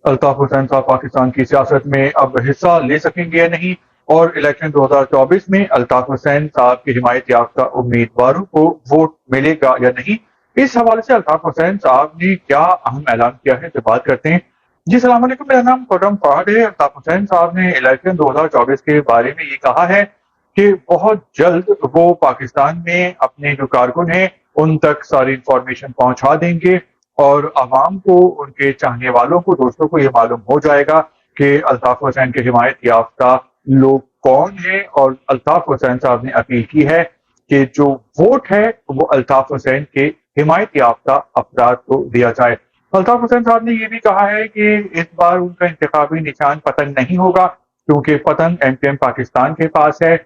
الطاف حسین صاحب پاکستان کی سیاست میں اب حصہ لے سکیں گے یا نہیں، اور الیکشن 2024 میں الطاف حسین صاحب کی حمایت یافتہ امیدواروں کو ووٹ ملے گا یا نہیں، اس حوالے سے الطاف حسین صاحب نے کیا اہم اعلان کیا ہے، بات کرتے ہیں۔ جی السلام علیکم، میرا نام خرم فہد ہے۔ الطاف حسین صاحب نے الیکشن 2024 کے بارے میں یہ کہا ہے کہ بہت جلد وہ پاکستان میں اپنے جو کارکن ہیں ان تک ساری انفارمیشن پہنچا دیں گے، اور عوام کو، ان کے چاہنے والوں کو، دوستوں کو یہ معلوم ہو جائے گا کہ الطاف حسین کے حمایت یافتہ لوگ کون ہیں۔ اور الطاف حسین صاحب نے اپیل کی ہے کہ جو ووٹ ہے وہ الطاف حسین کے حمایت یافتہ افراد کو دیا جائے۔ الطاف حسین صاحب نے یہ بھی کہا ہے کہ اس بار ان کا انتخابی نشان پتنگ نہیں ہوگا، کیونکہ پتنگ ایم کیو ایم پاکستان کے پاس ہے۔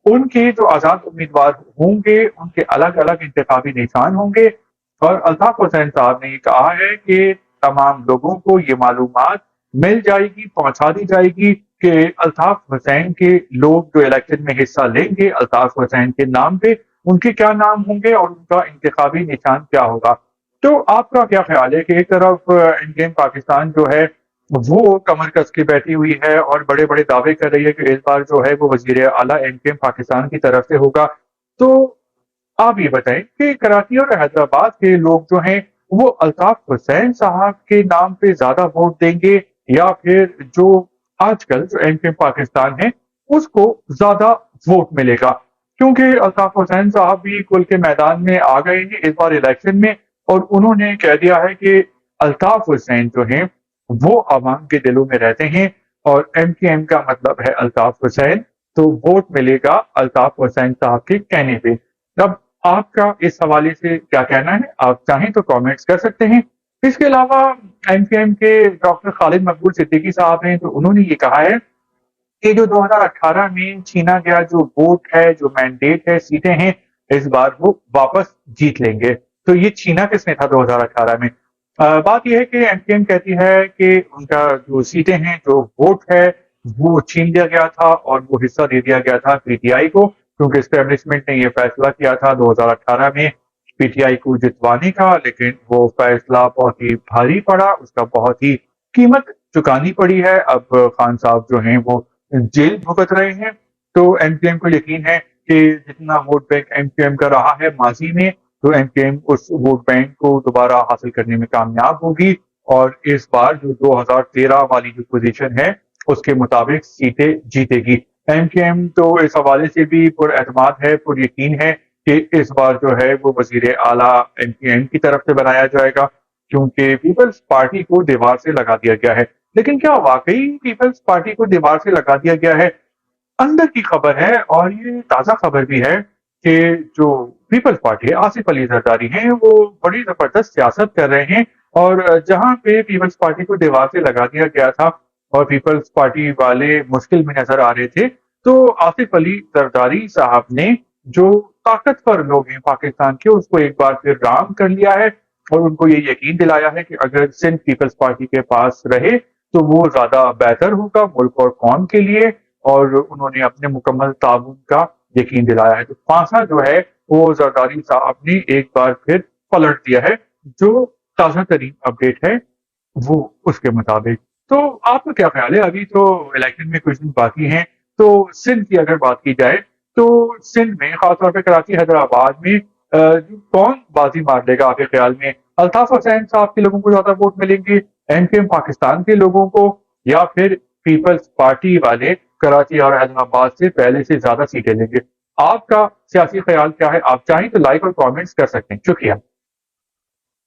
ان کے جو آزاد امیدوار ہوں گے ان کے الگ الگ انتخابی نشان ہوں گے، اور الطاف حسین صاحب نے یہ کہا ہے کہ تمام لوگوں کو یہ معلومات مل جائے گی، پہنچا دی جائے گی کہ الطاف حسین کے لوگ جو الیکشن میں حصہ لیں گے الطاف حسین کے نام پہ، ان کے کیا نام ہوں گے اور ان کا انتخابی نشان کیا ہوگا۔ تو آپ کا کیا خیال ہے کہ ایک طرف انڈین پاکستان جو ہے وہ کمر کس کے بیٹھی ہوئی ہے اور بڑے بڑے دعوے کر رہی ہے کہ اس بار جو ہے وہ وزیر اعلیٰ ایم کیو ایم پاکستان کی طرف سے ہوگا، تو آپ یہ بتائیں کہ کراچی اور حیدرآباد کے لوگ جو ہیں وہ الطاف حسین صاحب کے نام پہ زیادہ ووٹ دیں گے، یا پھر جو آج کل جو ایم کیو ایم پاکستان ہے اس کو زیادہ ووٹ ملے گا؟ کیونکہ الطاف حسین صاحب بھی کل کے میدان میں آ گئے ہیں اس بار الیکشن میں، اور انہوں نے کہہ دیا ہے کہ الطاف حسین جو ہیں وہ عوام کے دلوں میں رہتے ہیں، اور ایم کیو ایم کا مطلب ہے الطاف حسین، تو ووٹ ملے گا الطاف حسین صاحب کے کہنے پہ۔ اب آپ کا اس حوالے سے کیا کہنا ہے؟ آپ چاہیں تو کامنٹس کر سکتے ہیں۔ اس کے علاوہ ایم کیو ایم کے ڈاکٹر خالد مقبول صدیقی صاحب ہیں، تو انہوں نے یہ کہا ہے کہ جو 2018 میں چھینا گیا جو ووٹ ہے، جو مینڈیٹ ہے، سیٹیں ہیں، اس بار وہ واپس جیت لیں گے۔ تو یہ چھینا کس نے تھا 2018 میں؟ بات یہ ہے کہ ایم کیو ایم کہتی ہے کہ ان کا جو سیٹیں ہیں، جو ووٹ ہے، وہ چھین لیا گیا تھا اور وہ حصہ دے دیا گیا تھا پی ٹی آئی کو، کیونکہ اسٹیبلشمنٹ نے یہ فیصلہ کیا تھا 2018 میں پی ٹی آئی کو جتوانے کا، لیکن وہ فیصلہ بہت ہی بھاری پڑا، اس کا بہت ہی قیمت چکانی پڑی ہے۔ اب خان صاحب جو ہیں وہ جیل بھگت رہے ہیں۔ تو ایم کیو ایم کو یقین ہے کہ جتنا vote bank M Q M کا رہا ہے ماضی میں، تو ایم کیو ایم اس ووٹ بینک کو دوبارہ حاصل کرنے میں کامیاب ہوگی، اور اس بار جو 2013 والی جو پوزیشن ہے اس کے مطابق سیٹیں جیتے گی۔ ایم کیو ایم تو اس حوالے سے بھی پر اعتماد ہے، پر یقین ہے کہ اس بار جو ہے وہ وزیر اعلیٰ ایم کیو ایم کی طرف سے بنایا جائے گا، کیونکہ پیپلز پارٹی کو دیوار سے لگا دیا گیا ہے۔ لیکن کیا واقعی پیپلز پارٹی کو دیوار سے لگا دیا گیا ہے؟ اندر کی خبر ہے، اور یہ تازہ خبر بھی ہے، کہ جو پیپلز پارٹی ہے، آصف علی زرداری ہیں، وہ بڑی زبردست سیاست کر رہے ہیں، اور جہاں پہ پیپلز پارٹی کو دیوار سے لگا دیا گیا تھا اور پیپلز پارٹی والے مشکل میں نظر آ رہے تھے، تو آصف علی زرداری صاحب نے جو طاقتور لوگ ہیں پاکستان کے اس کو ایک بار پھر رام کر لیا ہے، اور ان کو یہ یقین دلایا ہے کہ اگر سندھ پیپلز پارٹی کے پاس رہے تو وہ زیادہ بہتر ہوگا ملک اور قوم کے لیے، اور انہوں نے اپنے مکمل تعاون کا یقین دلایا ہے۔ تو پانسا جو ہے وہ زرداری صاحب نے ایک بار پھر پلٹ دیا ہے، جو تازہ ترین اپڈیٹ ہے وہ اس کے مطابق۔ تو آپ کا کیا خیال ہے؟ ابھی تو الیکشن میں کچھ دن باقی ہیں، تو سندھ کی اگر بات کی جائے تو سندھ میں خاص طور پہ کراچی حیدرآباد میں کون بازی مار لے گا آپ کے خیال میں؟ الطاف حسین صاحب کے لوگوں کو زیادہ ووٹ ملیں گے، ایم کیو ایم پاکستان کے لوگوں کو، یا پھر پیپلز پارٹی والے کراچی اور حیدرآباد سے پہلے سے زیادہ سیٹیں لیں گے؟ آپ کا سیاسی خیال کیا ہے؟ آپ چاہیں تو لائک اور کامنٹس کر سکتے ہیں۔ شکریہ۔